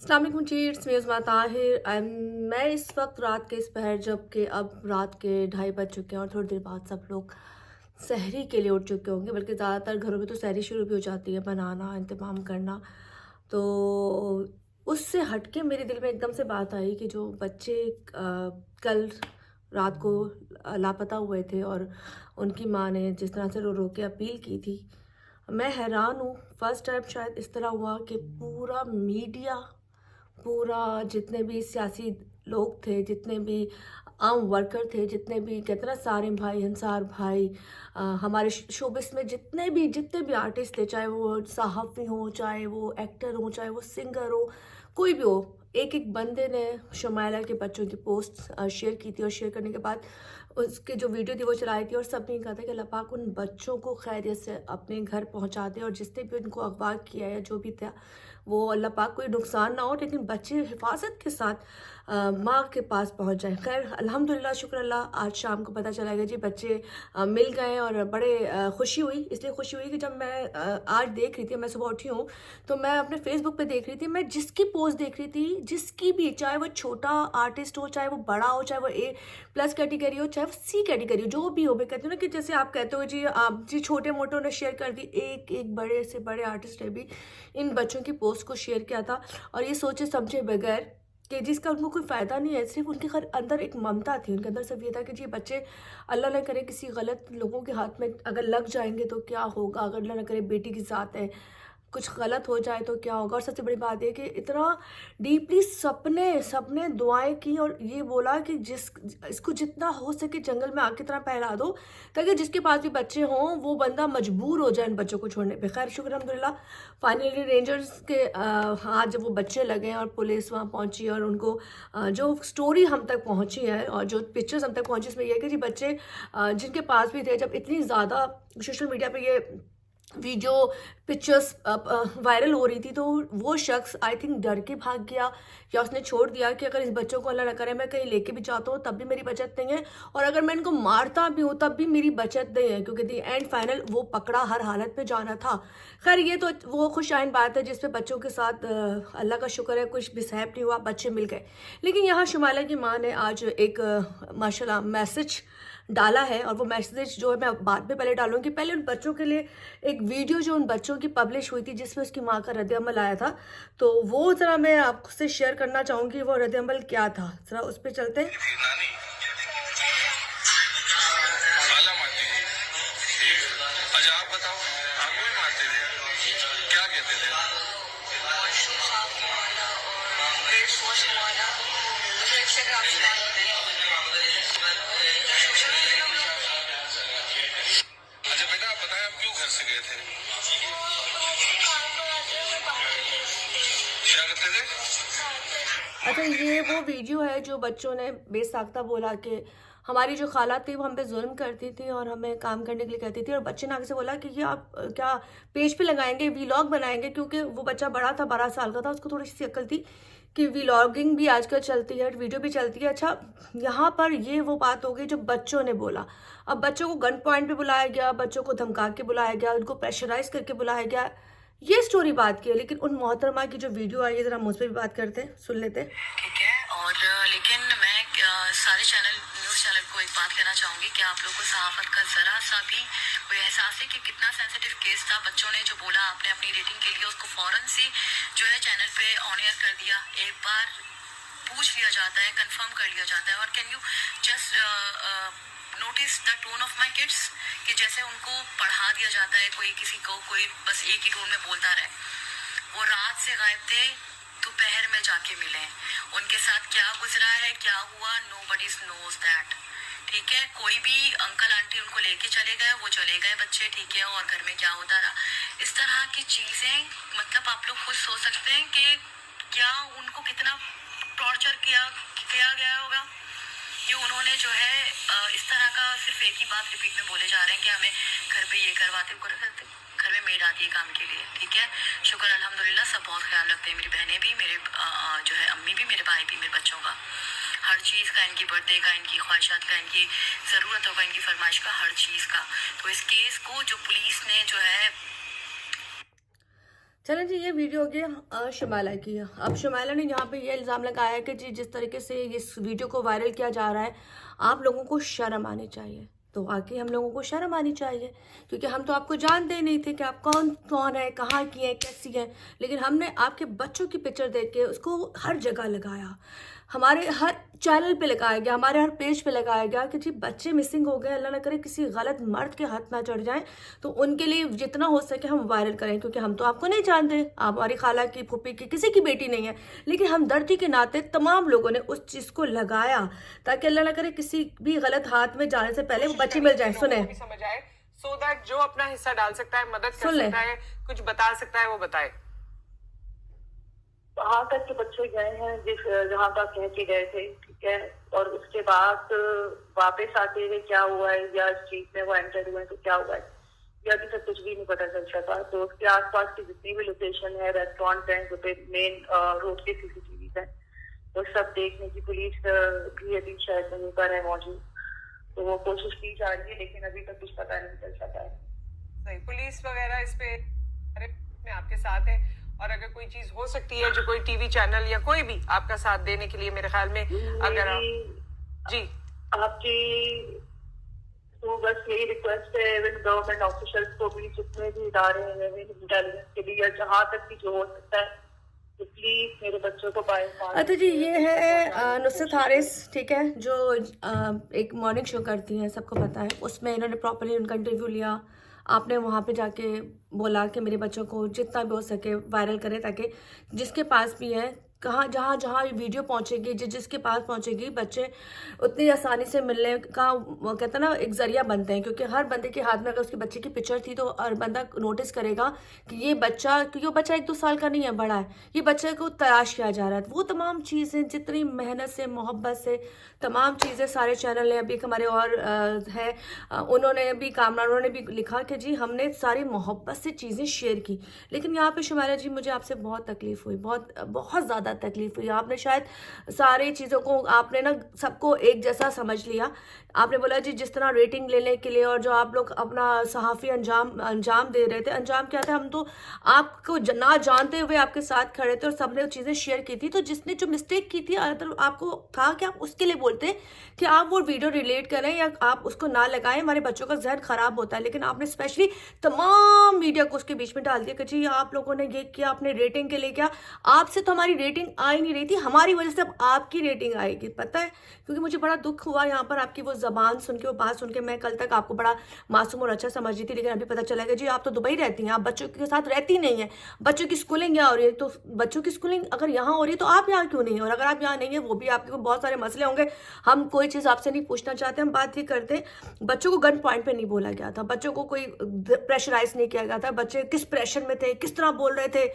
अस्सलाम वालेकुम जी, it's me उस्मा ताहिर मैं इस वक्त रात के इस पहर जबकि अब रात के 2:30 बज चुके हैं और थोड़ी देर बाद सब लोग सहरी के लिए उठ चुके होंगे, बल्कि ज़्यादातर घरों में तो सहरी शुरू भी हो जाती है, बनाना इंतज़ाम करना। तो उससे हट के मेरे दिल में एकदम से बात आई कि जो बच्चे कल रात को लापता हुए थे और उनकी माँ ने जिस तरह से रो रो के अपील की थी, मैं हैरान हूँ। फर्स्ट टाइम शायद इस तरह हुआ कि पूरा मीडिया, पूरा जितने भी सियासी लोग थे, जितने भी आम वर्कर थे, जितने भी कहते हैं ना सारिम भाई, अंसार भाई, हमारे शोबिस में जितने भी आर्टिस्ट थे, चाहे वो सहाफ़ी हों, चाहे वो एक्टर हों, चाहे वो सिंगर हो, कोई भी हो, एक-एक बंदे ने शमाइला के बच्चों की पोस्ट शेयर की थी और शेयर करने के बाद उसकी जो वीडियो थी वो चलाई थी और सबने कहा था कि अल्लाह पाक उन बच्चों को खैरियत से अपने घर पहुँचा दे और जिसने भी उनको अगवा किया या जो भी था, वो अल्लाह पाक कोई नुकसान ना हो, लेकिन बच्चे हिफाजत के साथ माँ के पास पहुँच जाएँ। खैर अल्हम्दुलिल्लाह, शुक्र अल्लाह, आज शाम को पता चला कि जी बच्चे मिल गए और बड़े खुशी हुई। इसलिए खुशी हुई कि जब मैं आज देख रही थी, मैं सुबह उठी हूँ, तो मैं अपने फ़ेसबुक पे देख रही थी, मैं जिसकी पोस्ट देख रही थी, जिसकी भी, चाहे वो छोटा आर्टिस्ट हो, चाहे वो बड़ा हो, चाहे वो ए प्लस कैटेगरी हो, चाहे वो सी कैटेगरी हो, जो भी हो, मैं कहती हूँ ना कि जैसे आप कहते हो जी, आप जी छोटे-मोटों ने शेयर कर दी, एक-एक बड़े से बड़े आर्टिस्ट ने भी इन बच्चों की पोस्ट को शेयर किया था और ये सोचे समझे बगैर कि जिसका उनको कोई फ़ायदा नहीं है, सिर्फ़ उनके अंदर एक ममता थी, उनके अंदर सिर्फ़ ये था कि जी बच्चे अल्लाह ना करे किसी गलत लोगों के हाथ में अगर लग जाएँगे तो क्या होगा? अगर अल्लाह ना करे बेटी की ज़ात है, कुछ गलत हो जाए तो क्या होगा? और सबसे बड़ी बात ये कि इतना डीपली सबने सबने दुआएँ की और ये बोला कि जिस इसको जितना हो सके जंगल में आग की तरह फैला दो, ताकि जिसके पास भी बच्चे हों, वो बंदा मजबूर हो जाए इन बच्चों को छोड़ने पे। खैर शुक्र अल्हम्दुलिल्लाह, फाइनली रेंजर्स के हाथ जब वो बच्चे लगे और पुलिस वहाँ पहुँची और उनको जो स्टोरी हम तक पहुँची है और जो पिक्चर्स हम तक पहुँची, इसमें ये है कि जी बच्चे जिनके पास भी थे, जब इतनी ज़्यादा सोशल मीडिया पे ये वीडियो पिक्चर्स वायरल हो रही थी, तो वो शख्स आई थिंक डर के भाग गया या उसने छोड़ दिया कि अगर इस बच्चों को अल्लाह ना करे मैं कहीं लेके भी जाता हूँ तब भी मेरी बचत नहीं है, और अगर मैं इनको मारता भी हूँ तब भी मेरी बचत नहीं है, क्योंकि दी एंड फाइनल वो पकड़ा हर हालत में जाना था। खैर ये तो वो खुशआइन बात है जिसपे बच्चों के साथ अल्लाह का शुक्र है कुछ मिसहैप नहीं हुआ, बच्चे मिल गए। लेकिन यहाँ शुमाइला की माँ ने आज एक माशाल्लाह मैसेज डाला है और वो मैसेज जो है मैं बाद में पहले डालूँगी। पहले उन बच्चों के लिए एक वीडियो जो उन बच्चों की पब्लिश हुई थी जिसमें उसकी माँ का रद्द-ए-अमल आया था, तो वो ज़रा मैं आपसे शेयर करना चाहूँगी वो रद्द-ए-अमल क्या था? ज़रा उस पे चलते हैं। नानी खाला मारती थी। ठीक है। अच्छा आप बताओ, आपको भी मारते थे? क्या कहते थे? अच्छा बेटा आप बताएं, आप क्यों घर से गए थे? क्या करते थे? अच्छा, ये वो वीडियो है जो बच्चों ने बेसाख्ता बोला कि हमारी जो खाला थी वो हम पे ज़ुल्म करती थी और हमें काम करने के लिए कहती थी, और बच्चे ने आगे से बोला कि ये आप क्या पेज पे लगाएँगे, व्लॉग बनाएँगे, क्योंकि वो बच्चा बड़ा था, 12 साल का था, उसको थोड़ी-सी अक्ल थी कि व्लॉगिंग भी आजकल चलती है, वीडियो भी चलती है। अच्छा, यहाँ पर ये वो बात हो गई जो बच्चों ने बोला। अब बच्चों को गन पॉइंट पे बुलाया गया, बच्चों को धमका के बुलाया गया, उनको प्रेशराइज़ करके बुलाया गया। ये स्टोरी बात की है, लेकिन उन मोहतरमा की जो वीडियो आई है, ज़रा हम उस पे भी बात करते हैं, सुन लेते हैं। ठीक है। और लेकिन मैं सारे न्यूज़ चैनल को एक बात कहना चाहूँगी कि आप लोग को सहाफ़त का ज़रा सा भी कोई एहसास है कि कितना सेंसिटिव केस था। बच्चों ने जो बोला आपने अपनी रेटिंग के लिए उसको फ़ौरन से जो है चैनल पे ऑन एयर कर दिया। एक बार पूछ लिया जाता है, कंफर्म कर लिया जाता है। और can you just notice the tone of my kids कि जैसे उनको पढ़ा दिया जाता है, कोई किसी को कोई बस एक ही टोन में बोलता रहे। वो रात से गायब थे, दोपहर में जाके मिले। उनके साथ क्या गुजरा है, क्या हुआ, नोबडी नोज दैट। ठीक है, कोई भी अंकल आंटी उनको लेके चले गए, वो चले गए बच्चे, ठीक है, और घर में क्या होता रहा। इस तरह की चीजें, मतलब आप लोग खुद सोच सकते हैं कि क्या उनको कितना टॉर्चर किया गया होगा कि उन्होंने जो है इस तरह का सिर्फ एक ही बात रिपीट में बोले जा रहे हैं कि हमें घर पे ये करवाते करते। घर में मेड आती है काम के लिए, ठीक है, शुक्र अल्हम्दुलिल्लाह, सब बहुत ख्याल रखते हैं। मेरी बहनें भी, मेरे जो है अम्मी भी, मेरे भाई भी, मेरे बच्चों का, हर चीज़ का, इनकी बर्थडे का, इनकी ख्वाहिशात का, इनकी ज़रूरतों का, इनकी फरमाइश का, हर चीज़ का। तो इस केस को जो पुलिस ने जो है चलें जी, ये वीडियो हो गया शमाला की। अब शमाला ने यहाँ पे ये इल्ज़ाम लगाया कि जी जिस तरीके से इस वीडियो को वायरल किया जा रहा है, आप लोगों को शर्म आनी चाहिए। तो वाकई हम लोगों को शर्म आनी चाहिए, क्योंकि हम तो आपको जानते ही नहीं थे कि आप कौन कौन है, कहाँ की हैं, कैसी हैं। लेकिन हमने आपके बच्चों की पिक्चर देख के उसको हर जगह लगाया, हमारे हर चैनल पे लगाया गया, हमारे हर पेज पे लगाया गया कि जी बच्चे मिसिंग हो गए, अल्लाह ना करे किसी गलत मर्द के हाथ ना चढ़ जाएं। तो उनके लिए जितना हो सके हम वायरल करें, क्योंकि हम तो आपको नहीं जानते, आप हमारी खाला की, फूफी की, किसी की बेटी नहीं है। लेकिन हम दर्दी के नाते तमाम लोगों ने उस चीज़ को लगाया ताकि अल्लाह ना करे किसी भी गलत हाथ में जाने से पहले वो बच्चे मिल जाए। सुने, समझ आए, सो दैट जो अपना हिस्सा डाल सकता है, मदद कर सुन ले। सकता है, कुछ बता सकता है, वो बताए। वहां तक के बच्चे गए हैं जहां तक कह के गए थे, ठीक है। और उसके बाद वापस आते हुए क्या हुआ है या स्ट्रीट में वो एंटर हुए तो क्या हुआ है, ये अभी तक कुछ भी नहीं पता चल सका। तो उसके आसपास की जितनी भी लोकेशन है, रेस्टोरेंट है, जो पे मेन रोड के सीसीटीवी है, वो सब देखने की पुलिस भी अभी शायद वहीं पर है मौजूद। तो वो कोशिश की जा रही है, लेकिन अभी तक कुछ पता नहीं चल सका है। सही, पुलिस वगैरह इस पे में आपके साथ है, और अगर कोई चीज हो सकती है, जो कोई टीवी चैनल या कोई भी आपका साथ देने के लिए, मेरे ख्याल में अगर आप जी आपकी तो बस यही रिक्वेस्ट है गवर्नमेंट ऑफिशियल्स को भी, जितने भी इदारे हैं इंटेलिजेंस के लिए, जहाँ तक भी जो हो सकता है, तो प्लीज मेरे बच्चों को अच्छा जी, ये है नुसरत हारिस, ठीक है, जो एक मॉर्निंग शो करती हैं, सबको पता है। उसमें इन्होंने प्रॉपर्ली उनका इंटरव्यू लिया। आपने वहाँ पे जाके बोला कि मेरे बच्चों को जितना भी हो सके वायरल करें, ताकि जिसके पास भी है, कहाँ जहाँ जहाँ ये वीडियो पहुँचेगी, जिसके पास पहुँचेगी, बच्चे उतनी आसानी से मिलने का वो कहते हैं ना एक ज़रिया बनते हैं। क्योंकि हर बंदे के हाथ में अगर उसके बच्चे की पिक्चर थी तो हर बंदा नोटिस करेगा कि ये बच्चा, क्योंकि वो बच्चा 1-2 साल का नहीं है, बड़ा है, ये बच्चे को तलाश किया जा रहा है। वो तमाम चीज़ें जितनी मेहनत से, मोहब्बत से, तमाम चीज़ें सारे चैनल ने, अभी एक हमारे और है, उन्होंने भी, कामरानों ने भी लिखा कि जी हमने सारी मोहब्बत से चीज़ें शेयर की। लेकिन यहाँ पे शुमाला जी, मुझे आपसे बहुत तकलीफ़ हुई, बहुत बहुत ज़्यादा तकलीफ हुई। आपने शायद सारी चीज़ों को आपने ना सबको एक जैसा समझ लिया। आपने बोला जी जिस तरह रेटिंग लेने के लिए, और जो आप लोग अपना सहाफ़ी अंजाम दे रहे थे, अंजाम क्या था, हम तो आपको ना जानते हुए आपके साथ खड़े थे और सबने चीज़ें शेयर की थी। तो जिसने जो मिस्टेक की थी, तो आपको था कि आप उसके लिए बोलते कि आप वो वीडियो रिलेट करें या आप उसको ना लगाएं, हमारे बच्चों का जहन ख़राब होता है। लेकिन आपने स्पेशली तमाम मीडिया को उसके बीच में डाल दिया कि जी आप लोगों ने ये किया, आपने रेटिंग के लिए किया। आपसे तो हमारी रेटिंग आ ही नहीं रही थी, हमारी वजह से अब आपकी रेटिंग आएगी, पता है। क्योंकि मुझे बड़ा दुख हुआ यहाँ पर आपकी वो ज़बान सुन के, वो बात सुन के। मैं कल तक आपको बड़ा मासूम और अच्छा समझ रही थी, लेकिन अभी पता चला कि जी आप तो दुबई रहती हैं, आप बच्चों के साथ रहती नहीं है। बच्चों की स्कूलिंग यहाँ हो रही है, तो बच्चों की स्कूलिंग अगर यहाँ हो रही है तो आप यहाँ क्यों नहीं है? और अगर आप यहाँ नहीं है, वो भी आपके बहुत सारे मसले होंगे। हम कोई चीज़ आपसे नहीं पूछना चाहते, हम बात ये करते, बच्चों को गन पॉइंट पे नहीं बोला गया था, बच्चों को कोई प्रेशराइज नहीं किया गया था। बच्चे किस प्रेशर में थे, किस तरह बोल रहे थे,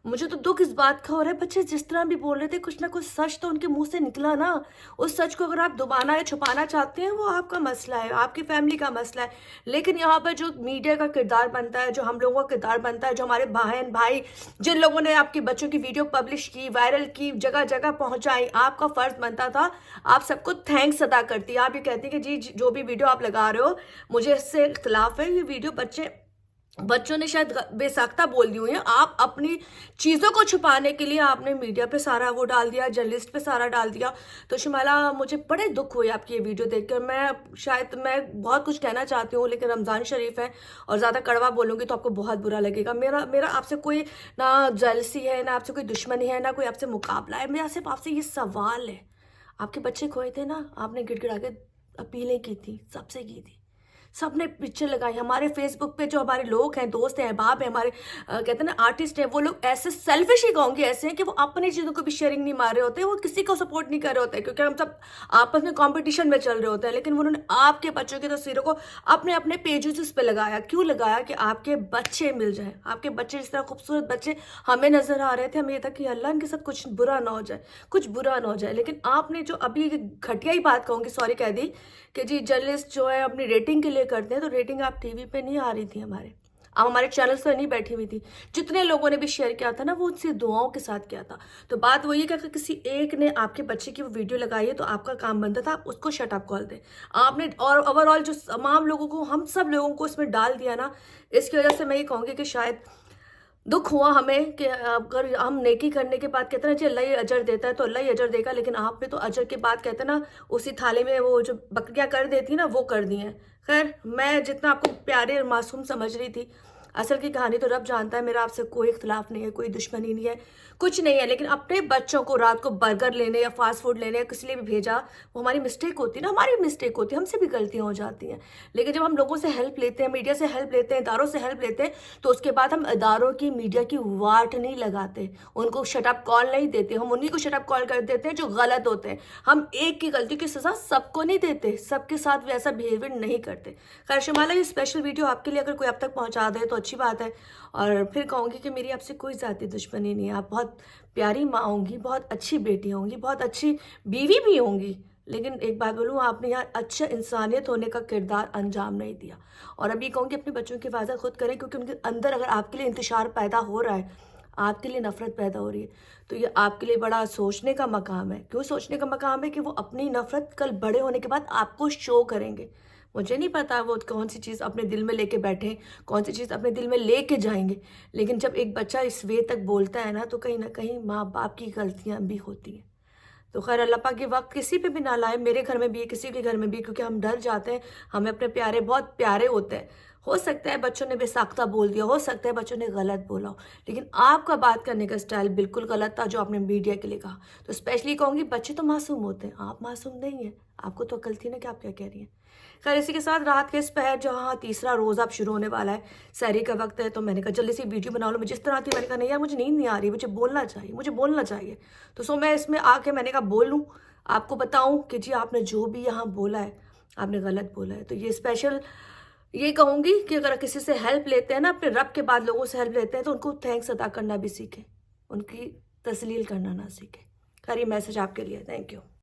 मुझे तो दुख इस बात का हो रहा है। बच्चे जिस तरह भी बोल रहे थे, कुछ ना कुछ सच तो उनके मुंह से निकला ना। उस सच को अगर आप दबाना या छुपाना चाहते हैं, वो आपका मसला है, आपकी फैमिली का मसला है। लेकिन यहाँ पर जो मीडिया का किरदार बनता है, जो हम लोगों का किरदार बनता है, जो हमारे बहन भाई, जिन लोगों ने आपके बच्चों की वीडियो पब्लिश की, वायरल की, जगह जगह पहुंचाई, आपका फर्ज बनता था आप सबको थैंक्स अदा करती। आप ये कहती कि जी जो भी वीडियो आप लगा रहे हो मुझे इससे इख्तलाफ है, ये वीडियो बच्चों ने शायद बेसाख्ता बोल दी हुई है। आप अपनी चीज़ों को छुपाने के लिए आपने मीडिया पे सारा वो डाल दिया, जर्नलिस्ट पे सारा डाल दिया। तो शुमाला, मुझे बड़े दुख हुए आपकी ये वीडियो देखकर। मैं बहुत कुछ कहना चाहती हूँ, लेकिन रमज़ान शरीफ है और ज़्यादा कड़वा बोलूँगी तो आपको बहुत बुरा लगेगा। मेरा आपसे कोई ना जेलसी है, ना आपसे कोई दुश्मनी है, ना कोई आपसे मुकाबला है। मेरा सिर्फ आपसे ये सवाल है, आपके बच्चे खोए थे ना, आपने गिड़गिड़ा के अपीलें की थी, सबसे की थी, सबने पिक्चर लगाई। हमारे फेसबुक पे जो हमारे लोग हैं, दोस्त हैं, अहबाब हैं, हमारे कहते हैं ना आर्टिस्ट हैं, वो लोग ऐसे सेल्फिश ही कहूँगी, ऐसे हैं कि वो अपनी चीज़ों को भी शेयरिंग नहीं मार रहे होते, वो किसी को सपोर्ट नहीं कर रहे होते, क्योंकि हम सब आपस में कंपटीशन में चल रहे होते हैं। लेकिन उन्होंने आपके बच्चों की तस्वीरों को अपने अपने पेजेस पे लगाया। क्यों लगाया? कि आपके बच्चे मिल जाए। आपके बच्चे जिस तरह खूबसूरत बच्चे हमें नजर आ रहे थे, हमें ये था कि अल्लाह इनके साथ कुछ बुरा ना हो जाए, कुछ बुरा ना हो जाए। लेकिन आपने जो अभी घटिया ही बात कहूँगी, सॉरी कह दी, कि जी जर्नलिस्ट जो है अपनी रेटिंग के लिए करते हैं, तो रेटिंग आप टीवी पे नहीं आ रही थी, हमारे चैनल्स पे नहीं बैठी हुई थी। जितने लोगों ने भी शेयर किया था ना, वो उनसे दुआओं के साथ किया था। तो बात वही है कि अगर किसी एक ने आपके बच्चे की वो वीडियो लगाई है, तो आपका काम बनता था आप उसको शट अप कॉल दें। आपने और ओवरऑल जो तमाम लोगों को, हम सब लोगों को इसमें डाल दिया ना, इसकी वजह से मैं ये कहूँगी कि शायद दुख हुआ हमें कि अगर हम नेकी करने के बाद कहते हैं ना जी अल्लाह ही अजर देता है, तो अल्लाह ही अजर देगा, लेकिन आपने तो अजर के बाद कहते हैं ना उसी थाली में वो जो बकरियां कर देती ना वो कर दी हैं। खैर, मैं जितना आपको प्यारे और मासूम समझ रही थी, असल की कहानी तो रब जानता है। मेरा आपसे कोई इख्तलाफ नहीं है, कोई दुश्मनी नहीं है, कुछ नहीं है, लेकिन अपने बच्चों को रात को बर्गर लेने या फास्ट फूड लेने या किसी लिए भी भेजा, वो हमारी मिस्टेक होती है ना, हमारी मिस्टेक होती है, हमसे भी गलतियां हो जाती हैं। लेकिन जब हम लोगों से हेल्प लेते हैं, मीडिया से हेल्प लेते हैं, इदारों से हेल्प लेते हैं, तो उसके बाद हम इदारों की, मीडिया की वाट नहीं लगाते, उनको शटअप कॉल नहीं देते, हम उन्हीं को शटअप कॉल कर देते हैं जो गलत होते हैं। हम एक की गलती की सजा सबको नहीं देते, सबके साथ वैसा बिहेवियर नहीं करते। खैर शमाला, ये स्पेशल वीडियो आपके लिए अगर कोई अब तक पहुंचा दे तो अच्छी बात है। और फिर कहूँगी कि मेरी आपसे कोई ज़ाती दुश्मनी नहीं है, आप बहुत प्यारी माँ होंगी, बहुत अच्छी बेटी होंगी, बहुत अच्छी बीवी भी होंगी, लेकिन एक बात बोलूँ, आपने यहाँ अच्छा इंसानियत होने का किरदार अंजाम नहीं दिया। और अभी कहूँगी अपने बच्चों की हिफाजत खुद करें, क्योंकि उनके अंदर अगर आपके लिए इंतशार पैदा हो रहा है, आपके लिए नफ़रत पैदा हो रही है, तो ये आपके लिए बड़ा सोचने का मकाम है। क्यों सोचने का मकाम है? कि वो अपनी नफ़रत कल बड़े होने के बाद आपको शो करेंगे। मुझे नहीं पता वो कौन सी चीज़ अपने दिल में लेके बैठे, कौन सी चीज़ अपने दिल में लेके जाएंगे, लेकिन जब एक बच्चा इस वे तक बोलता है ना, तो कहीं ना कहीं माँ बाप की गलतियाँ भी होती हैं। तो खैर अल्लाह पाक ये वक्त किसी पे भी ना लाए, मेरे घर में भी, किसी के घर में भी, क्योंकि हम डर जाते हैं। हमें अपने प्यारे बहुत प्यारे होते हैं। हो सकता है बच्चों ने बेसाख्ता बोल दिया, हो सकता है बच्चों ने गलत बोला हो, लेकिन आपका बात करने का स्टाइल बिल्कुल गलत था जो आपने मीडिया के लिए कहा। तो स्पेशली कहूँगी, बच्चे तो मासूम होते हैं, आप मासूम नहीं हैं, आपको तो अकल थी ना कि आप क्या कह रही हैं। खैर इसी के साथ रात के इस पहर जहाँ तीसरा रोज़ अब शुरू होने वाला है, सहरी का वक्त है, तो मैंने कहा जल्दी से वीडियो बना लो। मैं जिस तरह थी, मैंने कहा नहीं यार मुझे नींद नहीं आ रही, मुझे बोलना चाहिए, मुझे बोलना चाहिए। तो सो मैं इसमें आके मैंने कहा बोलूँ, आपको बताऊँ कि जी आपने जो भी यहाँ बोला है, आपने गलत बोला है। तो ये स्पेशल ये कहूँगी कि अगर किसी से हेल्प लेते हैं ना, अपने रब के बाद लोगों से हेल्प लेते हैं, तो उनको थैंक्स अदा करना भी सीखें, उनकी तस्लील करना ना सीखें। खैर ये मैसेज आपके लिए, थैंक यू।